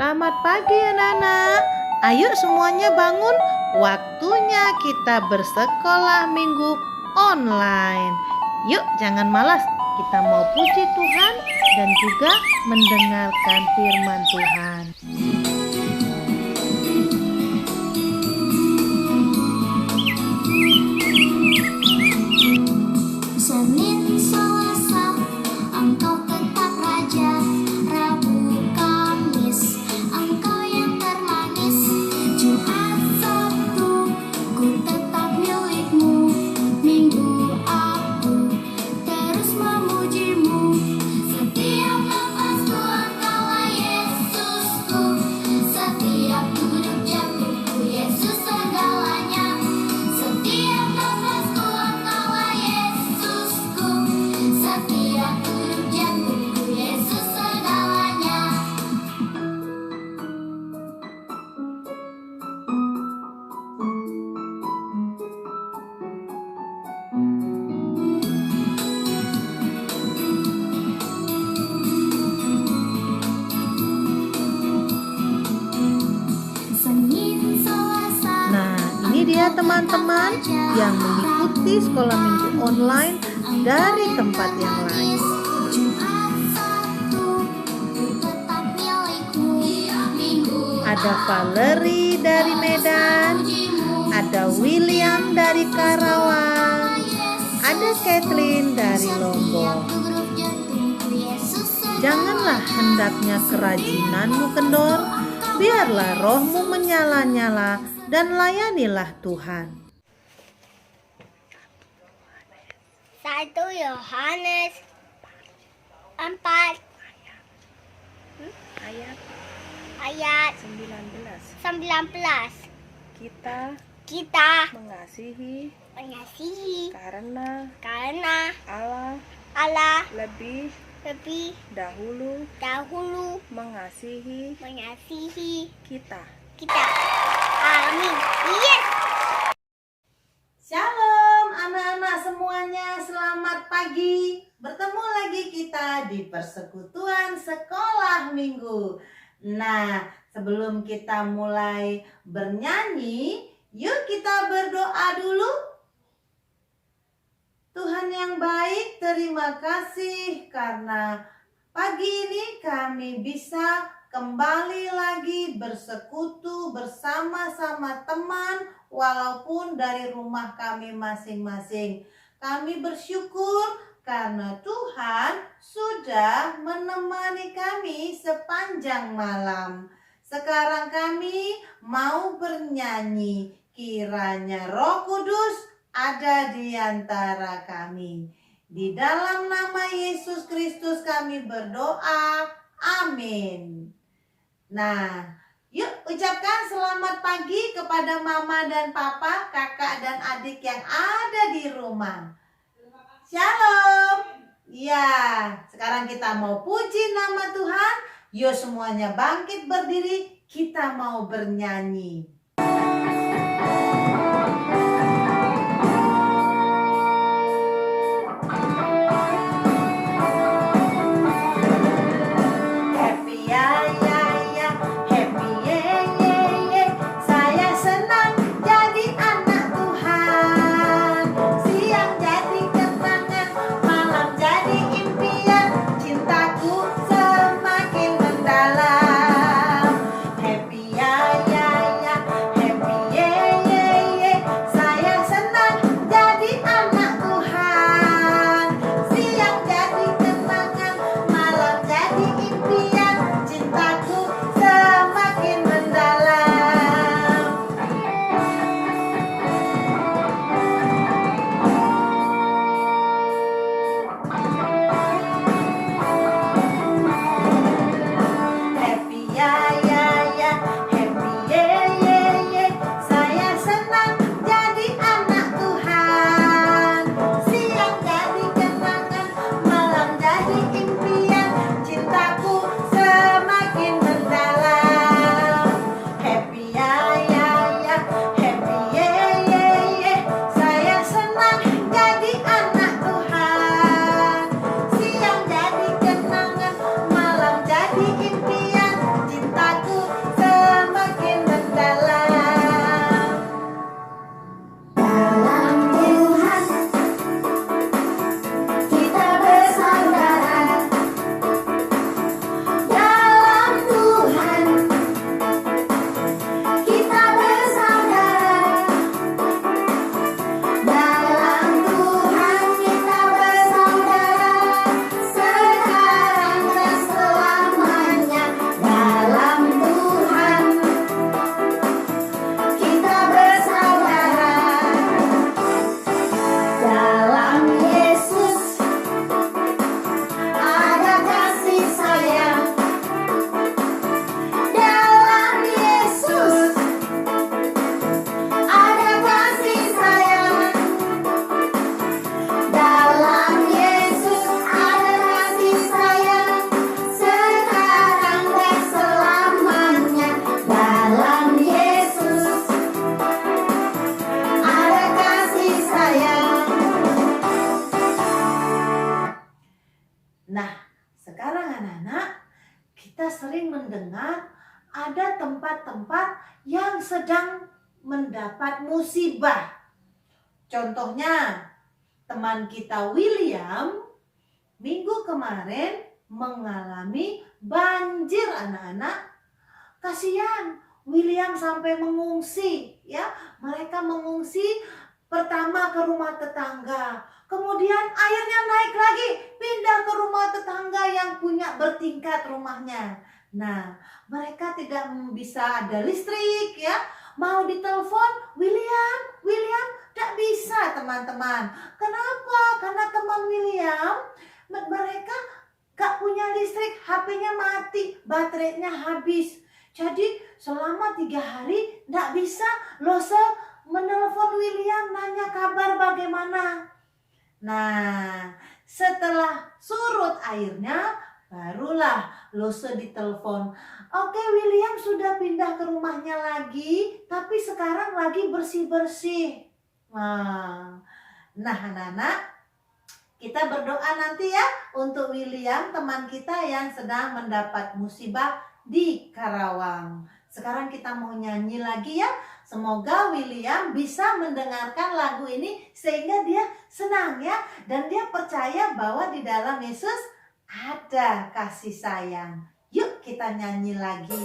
Selamat pagi anak-anak. Ayo semuanya bangun. Waktunya kita bersekolah minggu online. Yuk jangan malas. Kita mau puji Tuhan dan juga mendengarkan firman Tuhan. Senin, Selasa, Engkau tetap Raja. Rabu, Kamis, Engkau yang termanis. Jumat, Sabtu, ku tetap milikmu. Minggu, aku terus memujimu. Setiap nafasku Engkaulah Yesusku. Setiap duduk jatuhku Yesus segalanya. Setiap nafasku Engkaulah Yesusku. Setiap duduk jatuhku Yesus segalanya. Senin, Selasa, Nah, ini dia teman-teman yang mengikuti sekolah minggu online dari tempat yang lain. Jumat, Sabtu, ku tetap milikmu. Minggu, Ada Valerie dari Medan, ada William dari Karawang, ada Kathleen dari Lombok. Janganlah hendaknya kerajinanmu kendor, biarlah rohmu menyala-nyala dan layanilah Tuhan. 1 Yohanes 4 ayat 19. Kita Mengasihi karena Allah lebih lebih dahulu dahulu mengasihi mengasihi kita. kita. Amin. Yes. Shalom anak-anak semuanya, selamat pagi. Bertemu lagi kita di persekutuan sekolah minggu. Nah, sebelum kita mulai bernyanyi, yuk kita berdoa dulu. Tuhan yang baik, terima kasih karena pagi ini kami bisa kembali lagi bersekutu bersama-sama teman walaupun dari rumah kami masing-masing. Kami bersyukur karena Tuhan sudah menemani kami sepanjang malam. Sekarang kami mau bernyanyi, kiranya Roh Kudus ada di antara kami. Di dalam nama Yesus Kristus kami berdoa. Amin. Nah, yuk ucapkan selamat pagi kepada mama dan papa, kakak dan adik yang ada di rumah. Shalom. Ya, sekarang kita mau puji nama Tuhan. Yuk semuanya bangkit berdiri, kita mau bernyanyi. Nah, sekarang anak-anak, kita sering mendengar ada tempat-tempat yang sedang mendapat musibah. Contohnya, teman kita William minggu kemarin mengalami banjir anak-anak. Kasihan, William sampai mengungsi ya. Mereka mengungsi pertama ke rumah tetangga. Kemudian airnya naik lagi, pindah ke rumah tetangga yang punya bertingkat rumahnya. Nah, mereka tidak bisa ada listrik ya. Mau ditelepon, William, tidak bisa teman-teman. Kenapa? Karena teman William, mereka gak punya listrik, HP-nya mati, baterainya habis. Jadi selama 3 hari tidak bisa Lose menelpon William nanya kabar bagaimana. Nah, setelah surut airnya, barulah Lose ditelepon. Oke, William sudah pindah ke rumahnya lagi, tapi sekarang lagi bersih-bersih. Nah, anak-anak, kita berdoa nanti ya untuk William, teman kita yang sedang mendapat musibah di Karawang. Sekarang kita mau nyanyi lagi ya. Semoga William bisa mendengarkan lagu ini sehingga dia senang ya. Dan dia percaya bahwa di dalam Yesus ada kasih sayang. Yuk kita nyanyi lagi.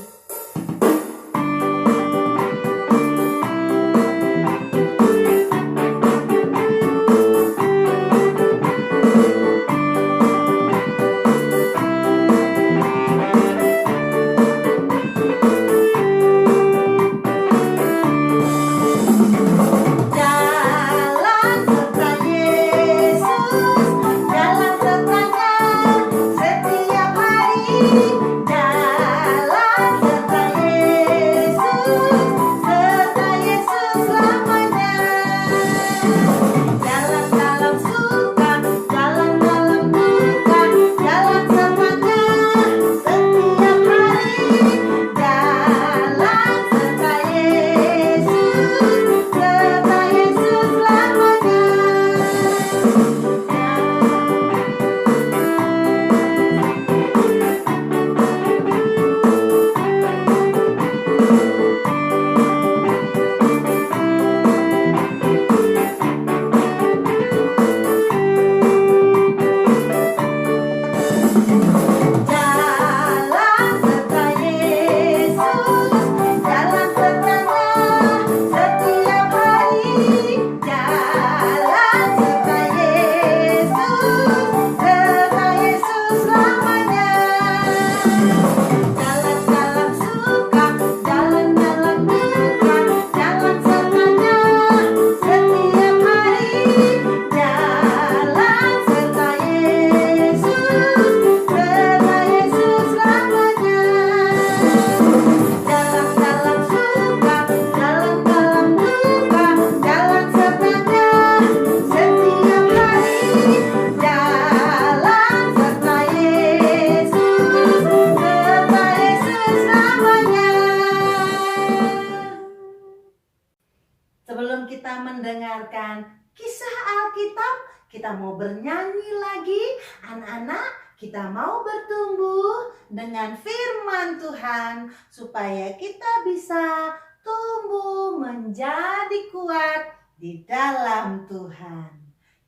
Sebelum kita mendengarkan kisah Alkitab, kita mau bernyanyi lagi. Anak-anak, kita mau bertumbuh dengan firman Tuhan supaya kita bisa tumbuh menjadi kuat di dalam Tuhan.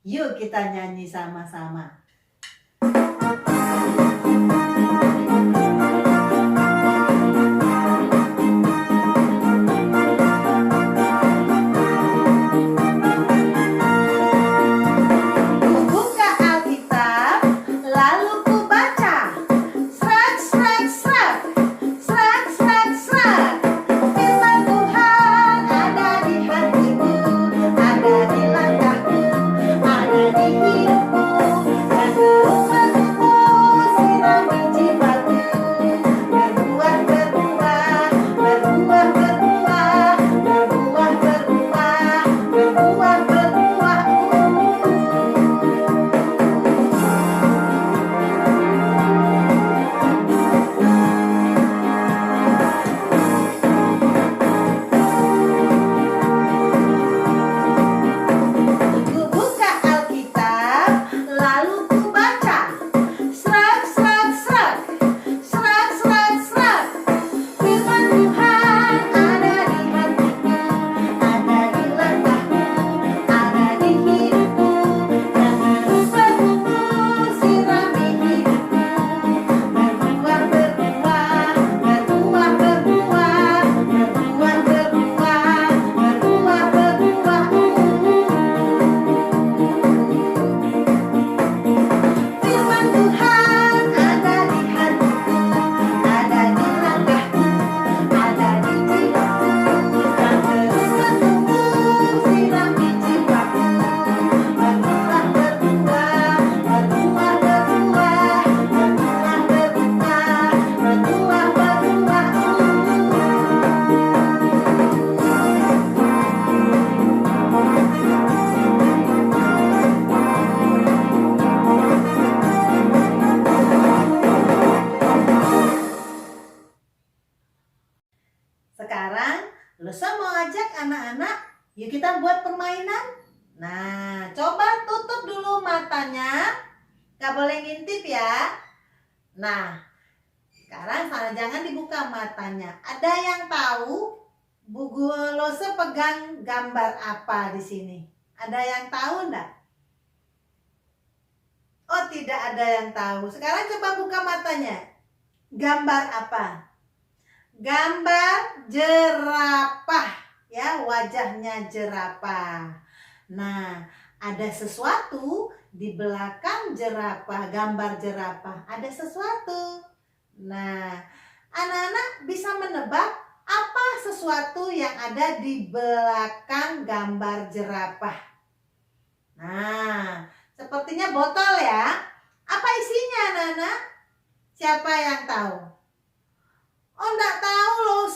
Yuk kita nyanyi sama-sama. Ada di langkahku, ada di hidupku. Yuk kita buat permainan. Nah, coba tutup dulu matanya. Gak boleh ngintip ya. Nah, sekarang jangan dibuka matanya. Ada yang tahu Bu Lose pegang gambar apa di sini? Ada yang tahu enggak? Oh, tidak ada yang tahu. Sekarang coba buka matanya. Gambar apa? Gambar jerapah, ya, wajahnya jerapah. Nah, ada sesuatu di belakang jerapah, gambar jerapah. Ada sesuatu. Nah, anak-anak bisa menebak apa sesuatu yang ada di belakang gambar jerapah. Nah, sepertinya botol ya. Apa isinya, anak-anak? Siapa yang tahu? Oh, enggak tahu loh,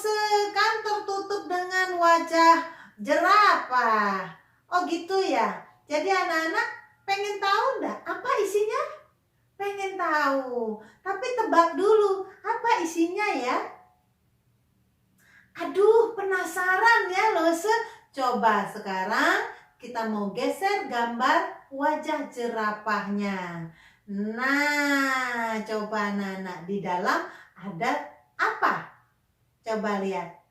kan tertutup dengan wajah jerapah. Oh gitu ya. Jadi anak-anak pengen tahu enggak apa isinya? Pengen tahu. Tapi tebak dulu, apa isinya ya? Aduh, penasaran ya Lose. Coba sekarang kita mau geser gambar wajah jerapahnya. Nah, coba anak-anak, di dalam ada apa? Coba lihat.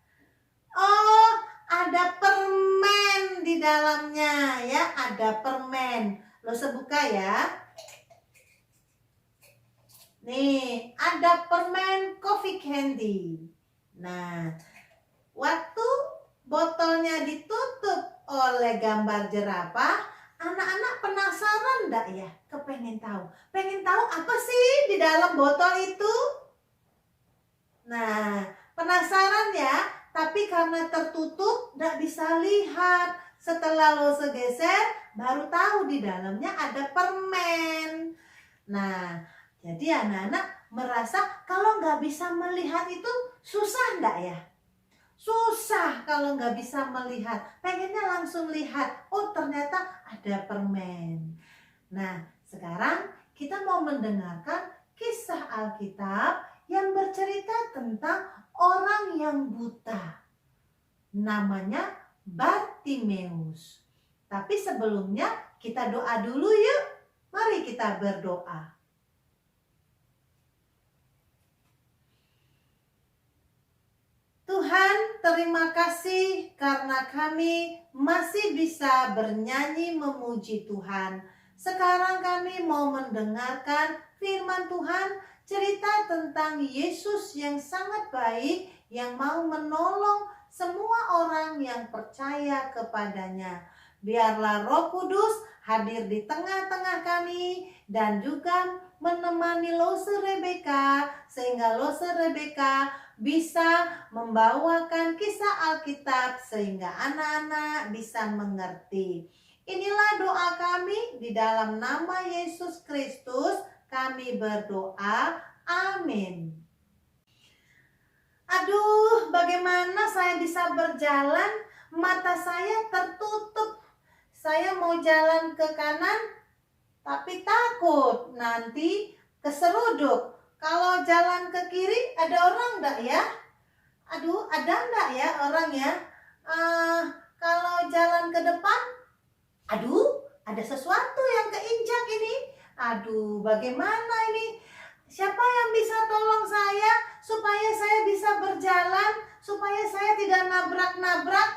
Oh, ada permen di dalamnya ya, ada permen. Lose buka ya. Nih, ada permen coffee candy. Nah, waktu botolnya ditutup oleh gambar jerapah, anak-anak penasaran enggak ya? Kepengen tahu. Pengen tahu apa sih di dalam botol itu? Nah, penasaran ya? Tapi karena tertutup, enggak bisa lihat. Setelah Lose geser, baru tahu di dalamnya ada permen. Nah, jadi anak-anak merasa kalau nggak bisa melihat itu susah enggak ya? Susah kalau nggak bisa melihat. Pengennya langsung lihat. Oh, ternyata ada permen. Nah, sekarang kita mau mendengarkan kisah Alkitab yang bercerita tentang orang yang buta. Namanya Bartimeus. Tapi sebelumnya kita doa dulu yuk. Mari kita berdoa. Tuhan, terima kasih karena kami masih bisa bernyanyi memuji Tuhan. Sekarang kami mau mendengarkan firman Tuhan, cerita tentang Yesus yang sangat baik, yang mau menolong semua orang yang percaya kepadanya. Biarlah Roh Kudus hadir di tengah-tengah kami dan juga menemani Lose Rebeka, sehingga Lose Rebeka bisa membawakan kisah Alkitab sehingga anak-anak bisa mengerti. Inilah doa kami di dalam nama Yesus Kristus. Kami berdoa, amin. Aduh, bagaimana saya bisa berjalan? Mata saya tertutup. Saya mau jalan ke kanan, tapi takut nanti keseruduk. Kalau jalan ke kiri, ada orang enggak ya? Aduh, ada enggak ya orang ya? Kalau jalan ke depan, aduh, ada sesuatu yang keinjak ini. Aduh, bagaimana ini? Siapa yang bisa tolong saya supaya saya bisa berjalan, supaya saya tidak nabrak-nabrak?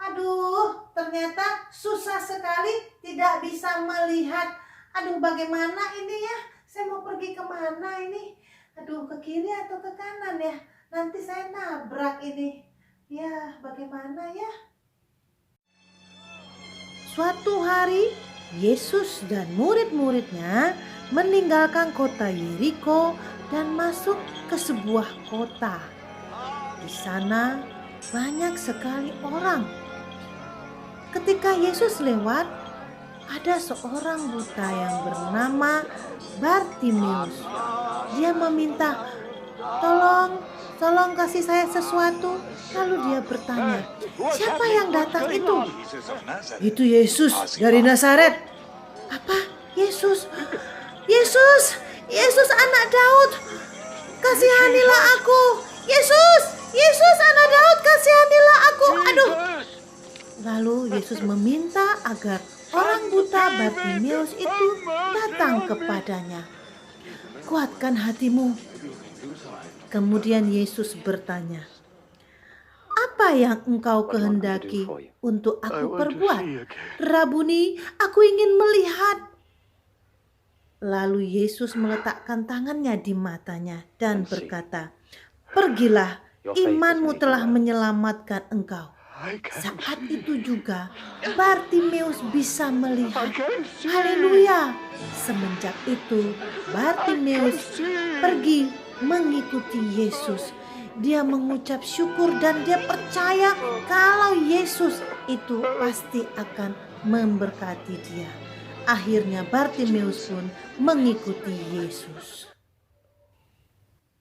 Aduh, ternyata susah sekali, tidak bisa melihat. Aduh, bagaimana ini ya? Saya mau pergi kemana ini? Aduh, ke kiri atau ke kanan ya? Nanti saya nabrak ini. Ya, bagaimana ya? Suatu hari, Yesus dan murid-muridnya meninggalkan kota Yeriko dan masuk ke sebuah kota. Di sana banyak sekali orang. Ketika Yesus lewat, ada seorang buta yang bernama Bartimeus. Dia meminta, tolong kasih saya sesuatu. Lalu dia bertanya, siapa yang datang itu? Itu Yesus dari Nazaret. Apa? Yesus? Yesus anak Daud, kasihanilah aku. Yesus anak Daud, kasihanilah aku. Aduh, Lalu Yesus meminta agar orang buta Bartimeus itu datang kepadanya. Kuatkan hatimu. Kemudian Yesus bertanya, apa yang engkau kehendaki untuk aku perbuat? Rabuni, aku ingin melihat. Lalu Yesus meletakkan tangannya di matanya dan berkata, pergilah, imanmu telah menyelamatkan engkau. Saat itu juga Bartimeus bisa melihat. Haleluya! Semenjak itu Bartimeus pergi mengikuti Yesus. Dia mengucap syukur dan dia percaya kalau Yesus itu pasti akan memberkati dia. Akhirnya Bartimeus pun mengikuti Yesus.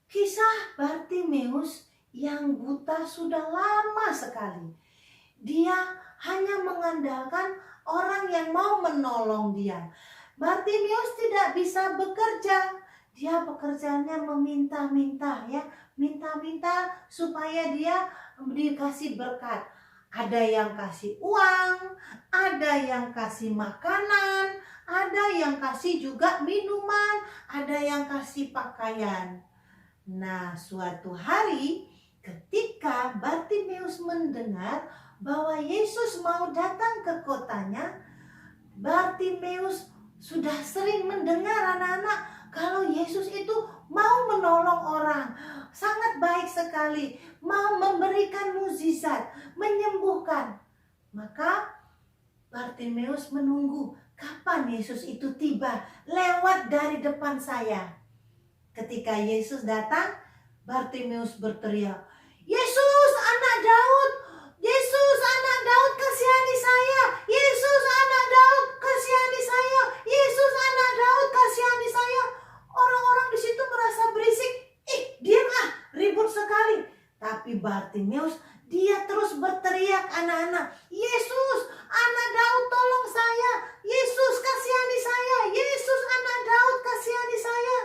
Kisah Bartimeus yang buta sudah lama sekali. Dia hanya mengandalkan orang yang mau menolong dia. Bartimeus tidak bisa bekerja. Dia pekerjaannya meminta-minta ya, minta-minta supaya dia dikasih berkat. Ada yang kasih uang, ada yang kasih makanan, ada yang kasih juga minuman, ada yang kasih pakaian. Nah, suatu hari ketika Bartimeus mendengar bahwa Yesus mau datang ke kotanya, Bartimeus sudah sering mendengar anak-anak kalau Yesus itu mau menolong orang, sangat baik sekali, mau memberikan mukjizat, menyembuhkan. Maka Bartimeus menunggu kapan Yesus itu tiba lewat dari depan saya. Ketika Yesus datang, Bartimeus berteriak, Yesus anak Daud, Yesus anak Daud, kasihani saya, Yesus anak Daud, kasihani saya, Yesus anak Daud, kasihani saya. Orang-orang di situ merasa berisik, diam ribut sekali. Tapi Bartimeus dia terus berteriak anak-anak, Yesus anak Daud, tolong saya, Yesus kasihani saya, Yesus anak Daud, kasihani saya.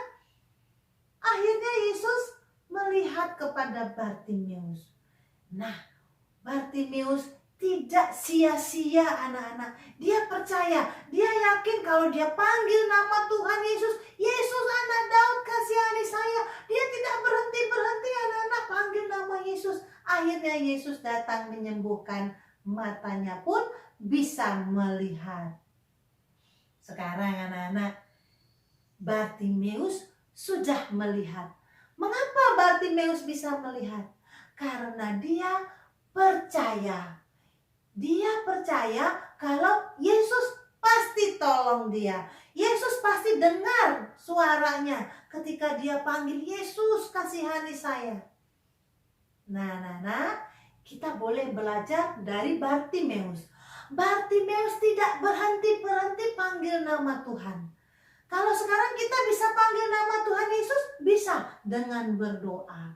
Akhirnya Yesus melihat kepada Bartimeus. Nah, Bartimeus tidak sia-sia anak-anak. Dia percaya, dia yakin kalau dia panggil nama Tuhan Yesus, Yesus anak Daud kasihani saya. Dia tidak berhenti-berhenti anak-anak panggil nama Yesus. Akhirnya Yesus datang menyembuhkan, matanya pun bisa melihat. Sekarang anak-anak, Bartimeus sudah melihat. Mengapa Bartimeus bisa melihat? Karena dia percaya. Dia percaya kalau Yesus pasti tolong dia. Yesus pasti dengar suaranya ketika dia panggil, Yesus kasihani saya. Nah, kita boleh belajar dari Bartimeus. Bartimeus tidak berhenti-berhenti panggil nama Tuhan. Kalau sekarang kita bisa panggil nama Tuhan Yesus, bisa dengan berdoa.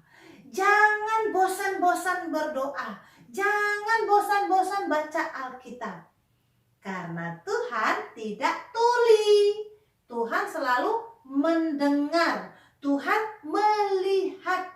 Jangan bosan-bosan berdoa. Jangan bosan-bosan baca Alkitab. Karena Tuhan tidak tuli. Tuhan selalu mendengar. Tuhan melihat.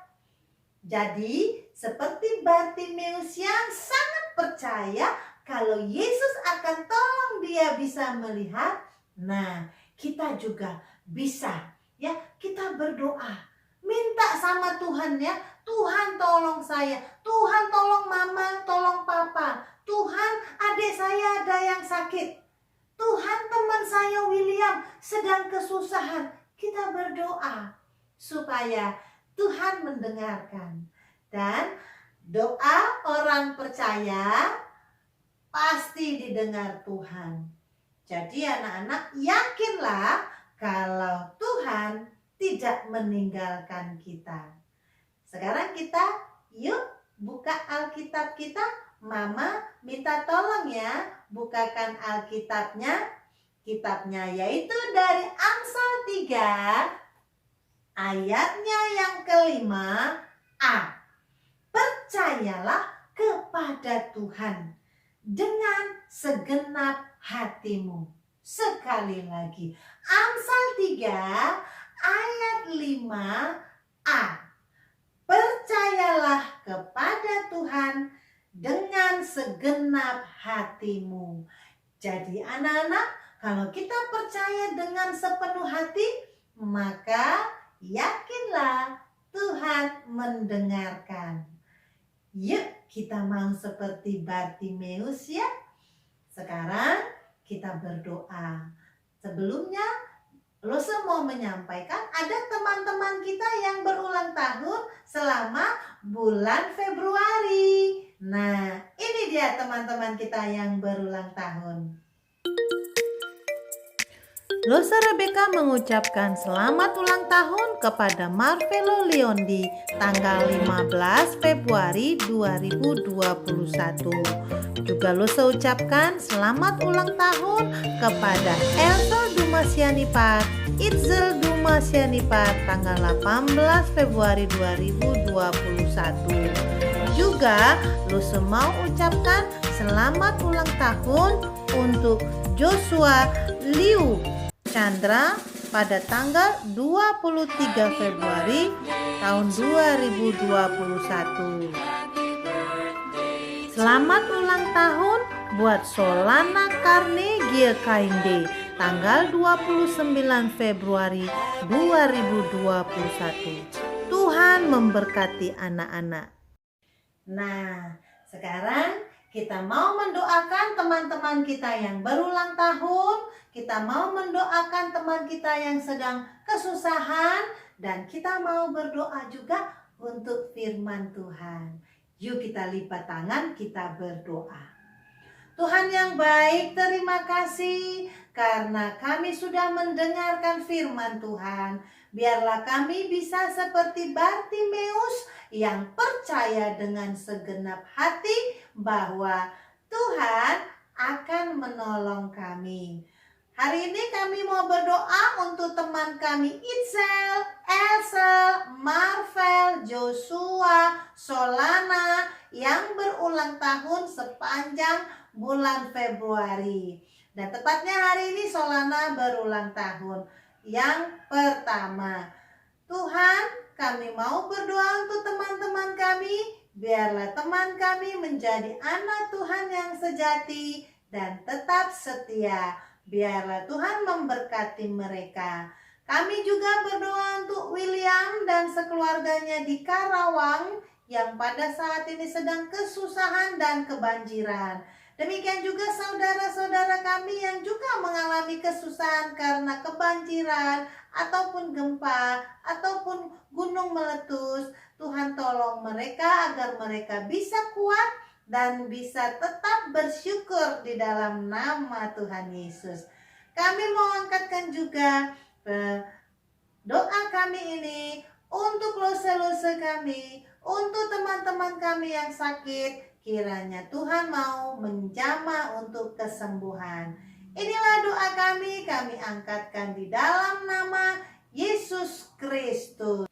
Jadi seperti Bartimeus yang sangat percaya kalau Yesus akan tolong dia bisa melihat. Nah, kita juga bisa ya, kita berdoa, minta sama Tuhan ya, Tuhan tolong saya, Tuhan tolong mama, tolong papa, Tuhan adik saya ada yang sakit, Tuhan teman saya William sedang kesusahan. Kita berdoa supaya Tuhan mendengarkan. Dan doa orang percaya pasti didengar Tuhan. Jadi anak-anak, yakinlah kalau Tuhan tidak meninggalkan kita. Sekarang kita yuk buka Alkitab kita. Mama minta tolong ya, bukakan Alkitabnya. Kitabnya yaitu dari Amsal 3 ayatnya yang ke-5a. Percayalah kepada Tuhan dengan segenap hatimu. Sekali lagi, Amsal 3 ayat 5a. Percayalah kepada Tuhan dengan segenap hatimu. Jadi anak-anak, kalau kita percaya dengan sepenuh hati, maka yakinlah Tuhan mendengarkan. Yuk kita mau seperti Bartimeus ya. Sekarang kita berdoa. Sebelumnya Lose mau menyampaikan ada teman-teman kita yang berulang tahun selama bulan Februari. Nah, ini dia teman-teman kita yang berulang tahun. Lose Rebecca mengucapkan selamat ulang tahun kepada Marvelo Leondi tanggal 15 Februari 2021. Juga Lose ucapkan selamat ulang tahun kepada Elsa Dumasianipat, Itzel Dumasianipat tanggal 18 Februari 2021. Juga Luse mau ucapkan selamat ulang tahun untuk Joshua Liu Chandra pada tanggal 23 Februari tahun 2021. Selamat ulang tahun buat Solana Carnegie Kainde tanggal 29 Februari 2021. Tuhan memberkati anak-anak. Nah, sekarang kita mau mendoakan teman-teman kita yang berulang tahun. Kita mau mendoakan teman kita yang sedang kesusahan. Dan kita mau berdoa juga untuk firman Tuhan. Yuk kita lipat tangan, kita berdoa. Tuhan yang baik, terima kasih karena kami sudah mendengarkan firman Tuhan. Biarlah kami bisa seperti Bartimeus yang percaya dengan segenap hati bahwa Tuhan akan menolong kami. Hari ini kami mau berdoa untuk teman kami Itzel, Elsa, Marvel, Joshua, Solana yang berulang tahun sepanjang bulan Februari. Dan tepatnya hari ini Solana berulang tahun yang pertama. Tuhan, kami mau berdoa untuk teman-teman kami. Biarlah teman kami menjadi anak Tuhan yang sejati dan tetap setia. Biarlah Tuhan memberkati mereka. Kami juga berdoa untuk William dan sekeluarganya di Karawang yang pada saat ini sedang kesusahan dan kebanjiran. Demikian juga saudara-saudara kami yang juga mengalami kesusahan karena kebanjiran ataupun gempa ataupun gunung meletus. Tuhan tolong mereka agar mereka bisa kuat dan bisa tetap bersyukur di dalam nama Tuhan Yesus. Kami mau angkatkan juga doa kami ini untuk lose-lose kami, untuk teman-teman kami yang sakit. Kiranya Tuhan mau menjamah untuk kesembuhan. Inilah doa kami angkatkan di dalam nama Yesus Kristus.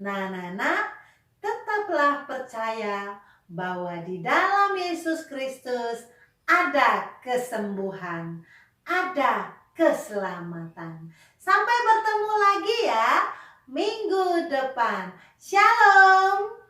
Nah, anak-anak, tetaplah percaya bahwa di dalam Yesus Kristus ada kesembuhan, ada keselamatan. Sampai bertemu lagi ya minggu depan. Shalom.